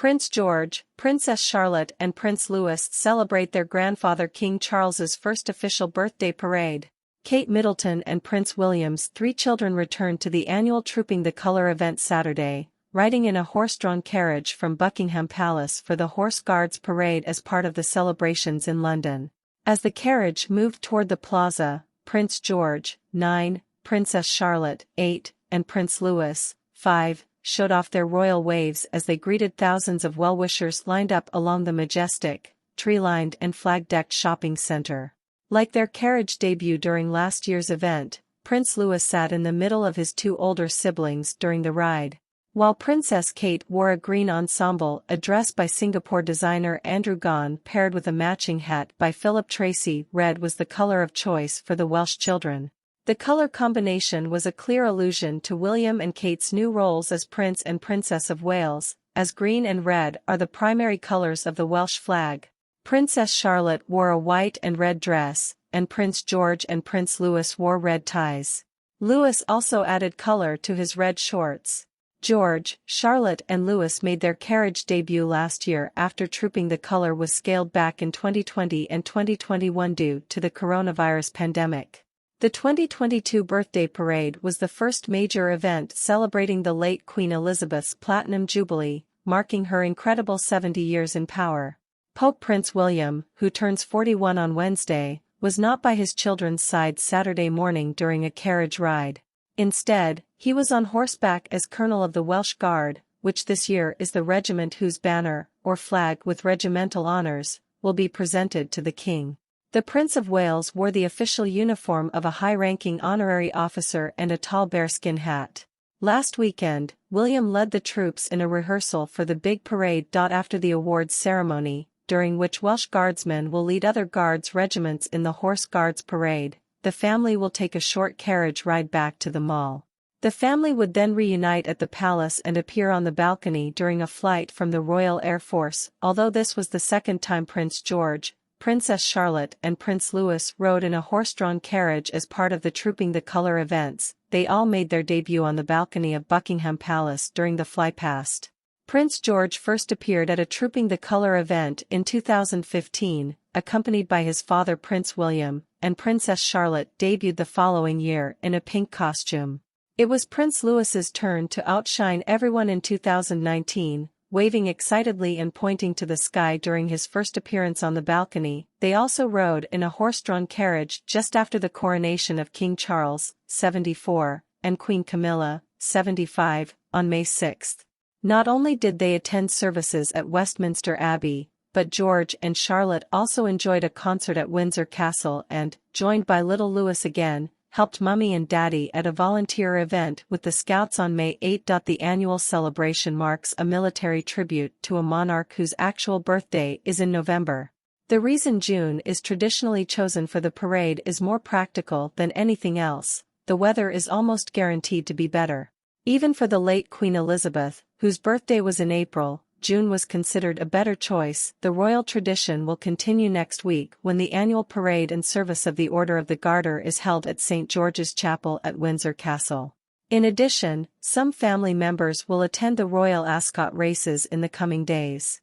Prince George, Princess Charlotte and Prince Louis celebrate their grandfather King Charles's first official birthday parade. Kate Middleton and Prince William's 3 children returned to the annual Trooping the Colour event Saturday, riding in a horse-drawn carriage from Buckingham Palace for the Horse Guards Parade as part of the celebrations in London. As the carriage moved toward the plaza, Prince George, 9, Princess Charlotte, 8, and Prince Louis, 5, showed off their royal waves as they greeted thousands of well-wishers lined up along the majestic, tree-lined and flag-decked shopping center. Like their carriage debut during last year's event, Prince Louis sat in the middle of his 2 older siblings during the ride. While Princess Kate wore a green ensemble, a dress by Singapore designer Andrew Gaughan paired with a matching hat by Philip Tracy. Red was the color of choice for the Welsh children. The color combination was a clear allusion to William and Kate's new roles as Prince and Princess of Wales, as green and red are the primary colors of the Welsh flag. Princess Charlotte wore a white and red dress, and Prince George and Prince Louis wore red ties. Louis also added color to his red shorts. George, Charlotte and Louis made their carriage debut last year after Trooping the Colour was scaled back in 2020 and 2021 due to the coronavirus pandemic. The 2022 birthday parade was the first major event celebrating the late Queen Elizabeth's Platinum Jubilee, marking her incredible 70 years in power. Pope Prince William, who turns 41 on Wednesday, was not by his children's side Saturday morning during a carriage ride. Instead, he was on horseback as Colonel of the Welsh Guard, which this year is the regiment whose banner, or flag with regimental honours, will be presented to the King. The Prince of Wales wore the official uniform of a high-ranking honorary officer and a tall bearskin hat. Last weekend, William led the troops in a rehearsal for the big parade. After the awards ceremony, during which Welsh Guardsmen will lead other Guards regiments in the Horse Guards Parade, the family will take a short carriage ride back to the Mall. The family would then reunite at the palace and appear on the balcony during a flight from the Royal Air Force. Although this was the second time Prince George, Princess Charlotte and Prince Louis rode in a horse-drawn carriage as part of the Trooping the Colour events, they all made their debut on the balcony of Buckingham Palace during the flypast. Prince George first appeared at a Trooping the Colour event in 2015, accompanied by his father Prince William, and Princess Charlotte debuted the following year in a pink costume. It was Prince Louis's turn to outshine everyone in 2019, waving excitedly and pointing to the sky during his first appearance on the balcony. They also rode in a horse-drawn carriage just after the coronation of King Charles, 74, and Queen Camilla, 75, on May 6. Not only did they attend services at Westminster Abbey, but George and Charlotte also enjoyed a concert at Windsor Castle and, joined by little Louis again, helped Mummy and Daddy at a volunteer event with the Scouts on May 8. The annual celebration marks a military tribute to a monarch whose actual birthday is in November. The reason June is traditionally chosen for the parade is more practical than anything else. The weather is almost guaranteed to be better. Even for the late Queen Elizabeth, whose birthday was in April, June was considered a better choice. The royal tradition will continue next week when the annual parade and service of the Order of the Garter is held at St. George's Chapel at Windsor Castle. In addition, some family members will attend the Royal Ascot races in the coming days.